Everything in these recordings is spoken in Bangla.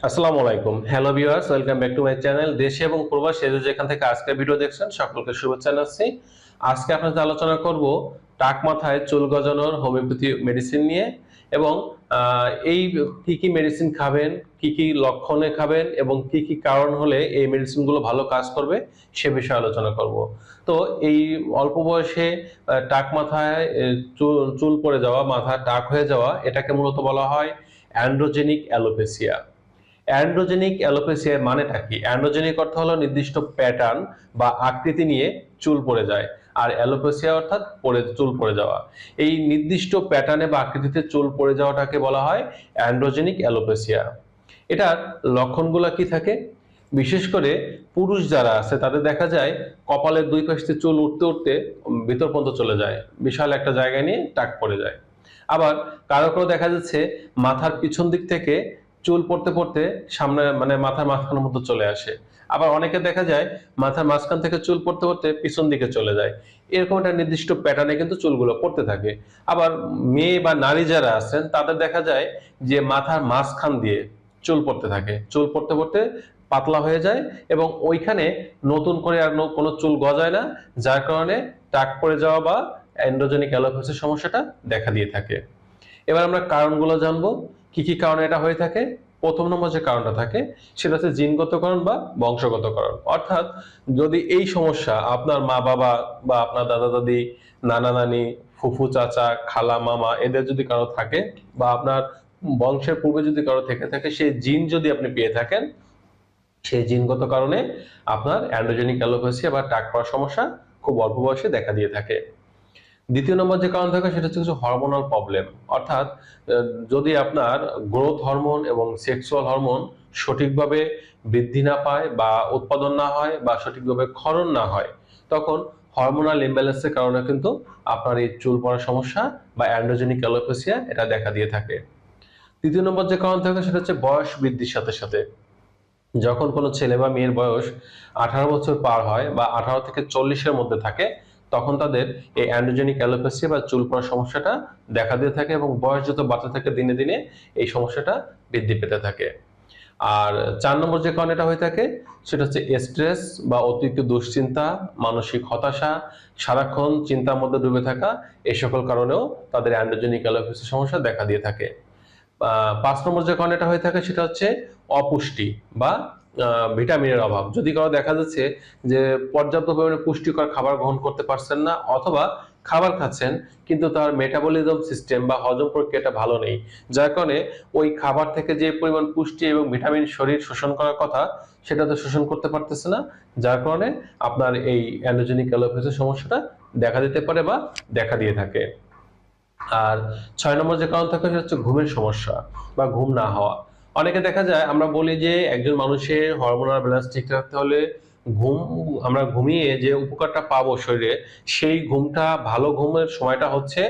আসসালামু আলাইকুম। Hello viewers, welcome back to my channel. দেশে এবং প্রবাসে যে যেখান থেকে আজকের ভিডিও দেখছেন সকলকে শুভেচ্ছা জানাচ্ছি। আজকে আপনাদের সাথে আলোচনা করব টাক মাথায় চুল গজানোর হোমিওপ্যাথি মেডিসিন নিয়ে এবং এই কি কি মেডিসিন খাবেন, কি কি লক্ষণে খাবেন এবং কি কি কারণ হলে এই মেডিসিনগুলো ভালো কাজ করবে সে বিষয়ে আলোচনা করব। তো এই অল্প বয়সে টাক মাথায় চুল পড়ে যাওয়া, মাথা টাক হয়ে যাওয়া, এটাকে মূলত বলা হয় অ্যান্ড্রোজেনিক অ্যালোপেসিয়া। অ্যান্ড্রোজেনিক অ্যালোপেসিয়ার মানেটা কি? অ্যান্ড্রোজেনিক অর্থ হলো নির্দিষ্ট প্যাটার্ন বা আকৃতি নিয়ে চুল পড়ে যায়, আর অ্যালোপেসিয়া অর্থাৎ চুল পড়ে যাওয়া। এই নির্দিষ্ট প্যাটার্নে বা আকৃতিতে চুল পড়ে যাওয়াটাকে বলা হয় অ্যান্ড্রোজেনিক অ্যালোপেসিয়া। এটার লক্ষণগুলো কি থাকে? বিশেষ করে পুরুষ যারা আছে তাদের দেখা যায় কপালের দুই পাশ থেকে চুল উঠতে উঠতে ভিতর পর্যন্ত চলে যায়, বিশাল একটা জায়গায় নিয়ে টাক পড়ে যায়। আবার কারো কারো দেখা যাচ্ছে মাথার পিছন দিক থেকে চুল পড়তে পড়তে সামনে মানে মাথার মাঝখানের মধ্যে চলে আসে। আবার অনেকে দেখা যায় মাথার মাঝখান থেকে চুল পড়তে পড়তে পিছন দিকে চলে যায়। এরকম একটা নির্দিষ্ট প্যাটার্নে কিন্তু চুলগুলো পড়তে থাকে। আবার মেয়ে বা নারী যারা আছেন তাদের দেখা যায় যে মাথার মাঝখান দিয়ে চুল পড়তে থাকে, চুল পড়তে পড়তে পাতলা হয়ে যায় এবং ওইখানে নতুন করে আর কোনো চুল গজায় না, যার কারণে টাক পড়ে যাওয়া বা অ্যান্ড্রোজেনিক অ্যালোপেসির সমস্যাটা দেখা দিয়ে থাকে। এবার আমরা কারণগুলো জানবো, কি কি কারণে এটা হয়ে থাকে। প্রথম নম্বর যে কারণটা থাকে সেটা হচ্ছে জিনগত কারণ বা বংশগত কারণ। অর্থাৎ যদি এই সমস্যা আপনার মা বাবা বা আপনার দাদা দাদি, নানা নানি, ফুফু চাচা, খালা মামা এদের যদি কারো থাকে বা আপনার বংশের পূর্বে যদি কারো থেকে থাকে, সেই জিন যদি আপনি পেয়ে থাকেন, সেই জিনগত কারণে আপনার অ্যান্ড্রোজেনিক অ্যালোপেসিয়া বা টাক পড়ার সমস্যা খুব অল্প বয়সে দেখা দিয়ে থাকে। দ্বিতীয় নম্বর যে কারণ থাকে সেটা হচ্ছে হরমোনাল প্রবলেম। অর্থাৎ যদি আপনার গ্রোথ হরমোন এবং সেক্সুয়াল হরমোন সঠিকভাবে বৃদ্ধি না পায় বা উৎপাদন না হয় বা সঠিকভাবে ক্ষরণ না হয়, তখন হরমোনাল ইমব্যালেন্সের কারণে কিন্তু আপনার এই চুল পড়ার সমস্যা বা অ্যান্ড্রোজেনিক অ্যালোপেসিয়া এটা দেখা দিয়ে থাকে। তৃতীয় নম্বর যে কারণ থাকে সেটা হচ্ছে বয়স বৃদ্ধির সাথে সাথে যখন কোনো ছেলে বা মেয়ের বয়স 18 বছর পার হয় বা 18 থেকে 40-এর মধ্যে থাকে, তখন তাদের এই অ্যান্ড্রোজেনিক অ্যালোপেসিয়া বা চুল পড়ার সমস্যাটা দেখা দিয়ে থাকে এবং বয়স যত বাড়তে থাকে দিনে দিনে এই সমস্যাটা বৃদ্ধি পেতে থাকে। আর 4 নম্বর যে কারণটা হয়ে থাকে সেটা হচ্ছে স্ট্রেস বা অতিরিক্ত দুশ্চিন্তা, মানসিক হতাশা, সারাক্ষণ চিন্তার মধ্যে ডুবে থাকা, এই সকল কারণেও তাদের অ্যান্ড্রোজেনিক অ্যালোপেসিয়া সমস্যা দেখা দিয়ে থাকে। 5 নম্বর যে কারণটা হয়ে থাকে সেটা হচ্ছে অপুষ্টি বা ভিটামিনের অভাব। যদি কারো দেখা যাচ্ছে যে পর্যাপ্ত পরিমাণে পুষ্টিকর খাবার গ্রহণ করতে পারছেন না, অথবা খাবার খাচ্ছেন কিন্তু তার মেটাবলিজম সিস্টেম বা হজম প্রক্রিয়াটা ভালো নেই, যার কারণে ওই খাবার থেকে যে পরিমাণ পুষ্টি এবং ভিটামিন শরীর শোষণ করার কথা সেটা তো শোষণ করতে পারতেছে না, যার কারণে আপনার এই অ্যান্ড্রোজেনিক অ্যালোপেসির সমস্যাটা দেখা দিতে পারে বা দেখা দিয়ে থাকে। আর 6 নম্বর যে কারণ থাকে সেটা হচ্ছে ঘুমের সমস্যা বা ঘুম না হওয়া। অনেকে দেখা যায় আমরা বলি যে একজন মানুষের হরমোনাল ব্যালেন্স ঠিক রাখতে হলে ঘুম, আমরা ঘুমিয়ে যে উপকারটা পাবো শরীরে, সেই ঘুমটা, ভালো ঘুমের সময়টা হচ্ছে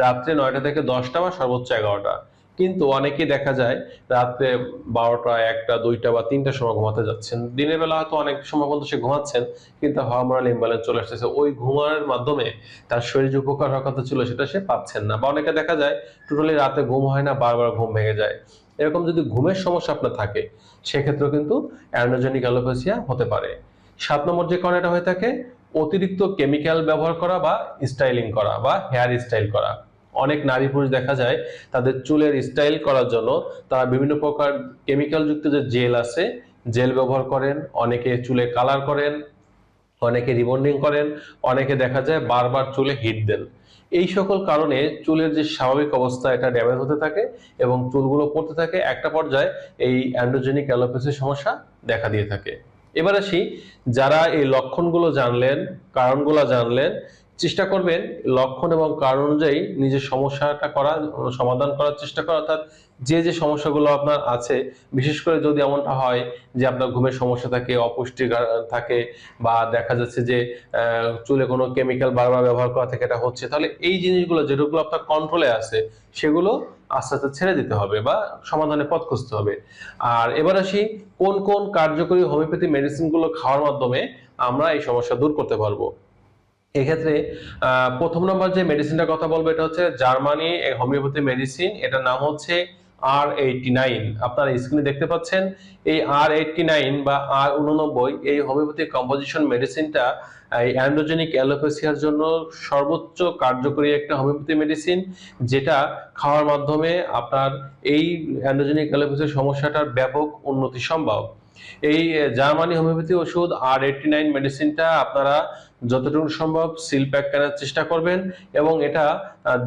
রাত্রে 9টা থেকে 10টা বা সর্বোচ্চ 11টা। কিন্তু অনেকেই দেখা যায় রাত্রে 12টা, 1টা, 2টা বা 3টার সময় ঘুমাতে যাচ্ছেন। দিনের বেলা হয়তো অনেক সময় পর্যন্ত সে ঘুমাচ্ছেন কিন্তু হরমোনাল ইমব্যালেন্স চলে আসতেছে, ওই ঘুমানোর মাধ্যমে তার শরীর যে উপকার হওয়ার কথা ছিল সেটা সে পাচ্ছেন না। বা অনেকে দেখা যায় টোটালি রাতে ঘুম হয় না, বারবার ঘুম ভেঙে যায়। এরকম যদি ঘুমের সমস্যা আপনার থাকে সেক্ষেত্রেও কিন্তু অ্যান্ড্রোজেনিক অ্যালোপেসিয়া হতে পারে। 7 নম্বর যে কারণটা হয়ে থাকে অতিরিক্ত কেমিক্যাল ব্যবহার করা বা স্টাইলিং করা বা হেয়ার স্টাইল করা। অনেক নারী পুরুষ দেখা যায় তাদের চুলের স্টাইল করার জন্য তারা বিভিন্ন প্রকার কেমিক্যাল যুক্ত যে জেল আছে, জেল ব্যবহার করেন, অনেকে চুলে কালার করেন, অনেকে রিবন্ডিং করেন, অনেকে দেখা যায় বারবার চুলে হিট দেন। এই সকল কারণে চুলের যে স্বাভাবিক অবস্থা এটা ড্যামেজ হতে থাকে এবং চুলগুলো পড়তে থাকে, একটা পর্যায়ে এই অ্যান্ড্রোজেনিক অ্যালোপেসির সমস্যা দেখা দিয়ে থাকে। এবার আসি, যারা এই লক্ষণগুলো জানলেন, কারণগুলো জানলেন, চেষ্টা করবেন লক্ষণ এবং কারণ অনুযায়ী নিজের সমস্যাটা সমাধান করার চেষ্টা করা। অর্থাৎ যে যে সমস্যাগুলো আপনার আছে, বিশেষ করে যদি এমনটা হয় যে আপনার ঘুমের সমস্যা থাকে, অপুষ্টি থাকে, বা দেখা যাচ্ছে যে চুলে কোনো কেমিক্যাল বারবার ব্যবহার করা থেকে এটা হচ্ছে, তাহলে এই জিনিসগুলো যেগুলো আপনার কন্ট্রোলে আছে সেগুলো আস্তে আস্তে ছেড়ে দিতে হবে বা সমাধানের পথ খুঁজতে হবে। আর এবার আসি কোন কোন কার্যকরী হোমিওপ্যাথি মেডিসিন গুলো খাওয়ার মাধ্যমে আমরা এই সমস্যা দূর করতে পারবো। এক্ষেত্রে প্রথম নম্বর যে মেডিসিনটার কথা বলবো এটা হচ্ছে জার্মানি হোমিওপ্যাথি মেডিসিন, এটার নাম হচ্ছে R89। আপনারা স্ক্রিনে দেখতে পাচ্ছেন এই R89 বা R89 এই হোমিওপ্যাথি কম্পোজিশন মেডিসিনটা এই অ্যান্ড্রোজেনিক অ্যালোপেসিয়ার জন্য সর্বোচ্চ কার্যকরী একটা হোমিওপ্যাথি মেডিসিন, যেটা খাওয়ার মাধ্যমে আপনার এই অ্যান্ড্রোজেনিক অ্যালোপেসিয়ার সমস্যাটার ব্যাপক উন্নতি সম্ভব। এই জার্মানি হোমিওপ্যাথি ওষুধ R89 মেডিসিনটা আপনারা যতটুকু সম্ভব সিল প্যাক করার চেষ্টা করবেন এবং এটা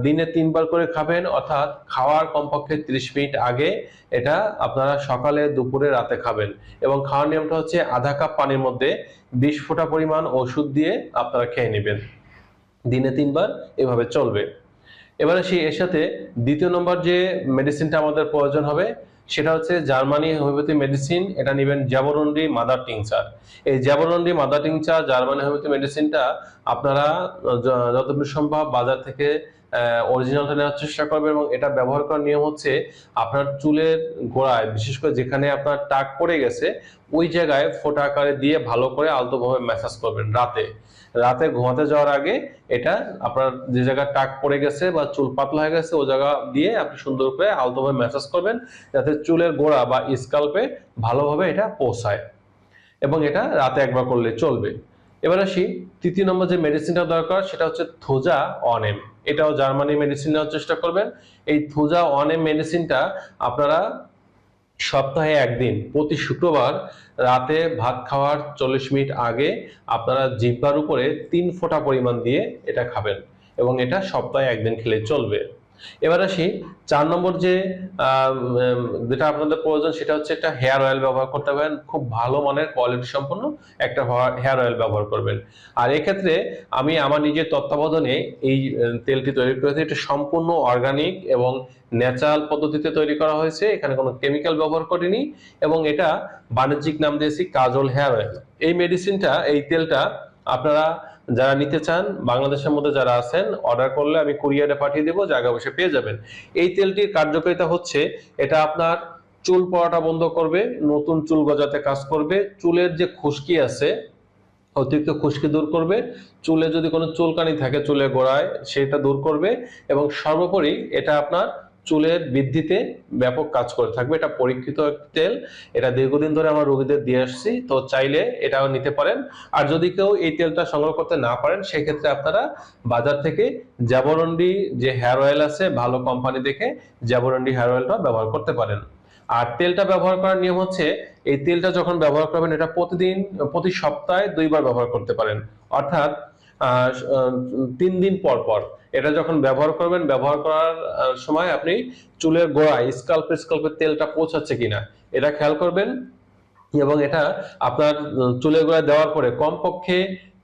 দিনে 3 বার করে খাবেন, অর্থাৎ খাওয়ার কমপক্ষে 30 মিনিট আগে এটা আপনারা সকালে, দুপুরে, রাতে খাবেন। এবং খাওয়ার নিয়মটা হচ্ছে আধা কাপ পানির মধ্যে 20 ফোঁটা পরিমাণ ওষুধ দিয়ে আপনারা খেয়ে নেবেন, দিনে 3 বার, এভাবে চলবে। এবারে এর সাথে দ্বিতীয় নম্বর যে মেডিসিনটা আমাদের প্রয়োজন হবে সেটা হচ্ছে জার্মানি হোমিওপ্যাথি মেডিসিন। এটা নেবেন জ্যাবোরন্ডি মাদার টিংচার। এই জ্যাবোরন্ডি মাদার টিংচার জার্মানি হোমিওপ্যাথি মেডিসিনটা আপনারা যতটুকু সম্ভব বাজার থেকে অরিজিনালটা নেওয়ার চেষ্টা করবেন এবং এটা ব্যবহার করার নিয়ম হচ্ছে আপনার চুলের গোড়ায়, বিশেষ করে যেখানে আপনার টাক পড়ে গেছে ওই জায়গায় ফোঁটা আকারে দিয়ে ভালো করে আলতোভাবে ম্যাসাজ করবেন রাতে ঘুমাতে যাওয়ার আগে। এটা আপনার যে জায়গায় টাক পড়ে গেছে বা চুল পাতলা হয়ে গেছে ওই জায়গা দিয়ে আপনি সুন্দর করে আলতোভাবে ম্যাসাজ করবেন, যাতে চুলের গোড়া বা স্কাল্পে ভালোভাবে এটা পৌঁছায়, এবং এটা রাতে একবার করলে চলবে। এবার আসি তৃতীয় নম্বর যে মেডিসিনটা দরকার সেটা হচ্ছে থোজা 1M। এটাও জার্মানি মেডিসিন নেওয়ার চেষ্টা করবেন। এই থোজা 1M মেডিসিনটা আপনারা সপ্তাহে একদিন প্রতি শুক্রবার রাতে ভাত খাওয়ার 40 মিনিট আগে আপনারা জিহ্বার উপরে 3 ফোঁটা পরিমাণ দিয়ে এটা খাবেন এবং এটা সপ্তাহে একদিন খেলে চলবে। এবার আসি 4 নম্বর যে যেটা আপনাদের প্রয়োজন সেটা হচ্ছে একটা হেয়ার অয়েল ব্যবহার করতে পারেন। খুব ভালো মানের কোয়ালিটি সম্পন্ন একটা হেয়ার অয়েল ব্যবহার করবেন। আর এক্ষেত্রে আমি আমার নিজের তত্ত্বাবধানে এই তেলটি তৈরি করেছি। এটা সম্পূর্ণ অর্গানিক এবং ন্যাচারাল পদ্ধতিতে তৈরি করা হয়েছে, এখানে কোনো কেমিক্যাল ব্যবহার করিনি, এবং এটা বাণিজ্যিক নাম দিয়েছি কাজল হেয়ার অয়েল। এই মেডিসিনটা, এই তেলটা আপনারা যারা নিতে চান বাংলাদেশের মধ্যে যারা আছেন অর্ডার করলে আমি কুরিয়ারে পাঠিয়ে দেবো, জায়গা বসে পেয়ে যাবেন। এই তেলটির কার্যকারিতা হচ্ছে এটা আপনার চুল পড়াটা বন্ধ করবে, নতুন চুল গজাতে কাজ করবে, চুলের যে খুশকি আছে অতিরিক্ত খুশকি দূর করবে, চুলে যদি কোনো চুলকানি থাকে চুলের গোড়ায় সেটা দূর করবে, এবং সর্বোপরি এটা আপনার চুলের বৃদ্ধিতে ব্যাপক কাজ করে থাকবে। এটা পরীক্ষিত তেল, এটা দীর্ঘদিন ধরে আমরা রোগীদের দিয়ে আসছি, তো চাইলে এটাও নিতে পারেন। আর যদি কেউ এই তেলটা সংগ্রহ করতে না পারেন সেক্ষেত্রে আপনারা বাজার থেকে জ্যাবোরন্ডি যে হেয়ার অয়েল আছে ভালো কোম্পানি দেখে জ্যাবোরন্ডি হেয়ার অয়েলটা ব্যবহার করতে পারেন। আর তেলটা ব্যবহার করার নিয়ম হচ্ছে এই তেলটা যখন ব্যবহার করবেন এটা প্রতি সপ্তাহে 2 বার ব্যবহার করতে পারেন, অর্থাৎ 3 দিন পর পর। এটা যখন ব্যবহার করবেন, ব্যবহার করার সময় আপনি চুলের গোড়ায় স্কাল্পে তেলটা পৌঁছাচ্ছে কিনা এটা খেয়াল করবেন, এবং এটা আপনার চুলের গোড়ায় দেওয়ার পরে কমপক্ষে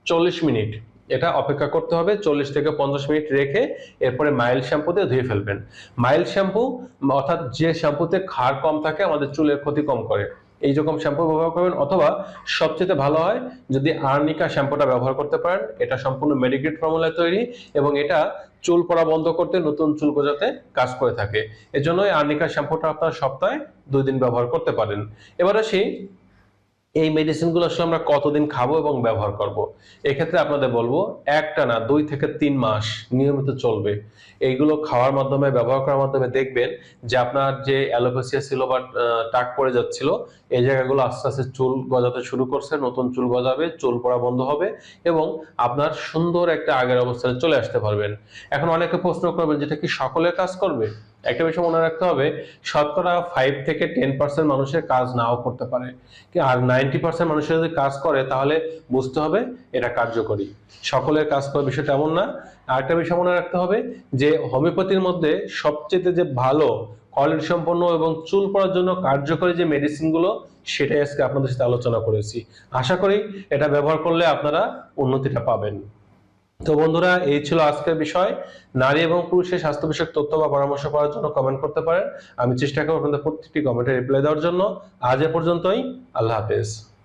40 মিনিট এটা অপেক্ষা করতে হবে। 40 থেকে 50 মিনিট রেখে এরপরে মাইল্ড শ্যাম্পু দিয়ে ধুয়ে ফেলবেন। মাইল্ড শ্যাম্পু অর্থাৎ যে শ্যাম্পুতে ক্ষার কম থাকে, আমাদের চুলের ক্ষতি কম করে, এই রকম শ্যাম্পু ব্যবহার করবেন। অথবা সবচেয়ে ভালো হয় যদি আর্নিকা শ্যাম্পুটা ব্যবহার করতে পারেন। এটা সম্পূর্ণ মেডিকেট ফর্মুলায় তৈরি এবং এটা চুল পড়া বন্ধ করতে, নতুন চুল গজাতে কাজ করে থাকে। এজন্যই আর্নিকা শ্যাম্পুটা আপনারা সপ্তাহে 2 দিন ব্যবহার করতে পারেন। এবার আসি এই মেডিসিনগুলো আসলে আমরা কতদিন খাবো এবং ব্যবহার করব। এক্ষেত্রে আপনাদের বলবো একটানা 2 থেকে 3 মাস নিয়মিত চলবে। এইগুলো খাওয়ার মাধ্যমে, ব্যবহার করার মাধ্যমে দেখবেন যে আপনার যে অ্যালোপেসিয়া ছিল বা টাক পড়ে যাচ্ছিল এই জায়গাগুলো আস্তে আস্তে চুল গজাতে শুরু করছে, নতুন চুল গজাবে, চুল পড়া বন্ধ হবে এবং আপনার সুন্দর একটা আগের অবস্থায় চলে আসতে পারবেন। এখন অনেকে প্রশ্ন করবেন যেটা কি সকলের কাজ করবে? একটা বিষয় মনে রাখতে হবে, শতকরা 5 থেকে 10% মানুষের কাজ নাও করতে পারে, আর 90% মানুষের যদি কাজ করে তাহলে বুঝতে হবে এটা কার্যকরী। সকলের কাজ করার বিষয়টা এমন না। আরেকটা বিষয় মনে রাখতে হবে যে হোমিওপ্যাথির মধ্যে সবচেয়ে যে ভালো কোয়ালিটি সম্পন্ন এবং চুল পড়ার জন্য কার্যকরী যে মেডিসিনগুলো সেটাই আজকে আপনাদের সাথে আলোচনা করেছি। আশা করি এটা ব্যবহার করলে আপনারা উন্নতিটা পাবেন। তো বন্ধুরা, এই ছিল আজকের বিষয়। নারী এবং পুরুষের স্বাস্থ্য বিষয়ক তথ্য বা পরামর্শ পাওয়ার জন্য কমেন্ট করতে পারেন। আমি চেষ্টা করব আপনাদের প্রত্যেকটি কমেন্টে রিপ্লাই দেওয়ার জন্য। আজ এ পর্যন্তই। আল্লাহ হাফেজ।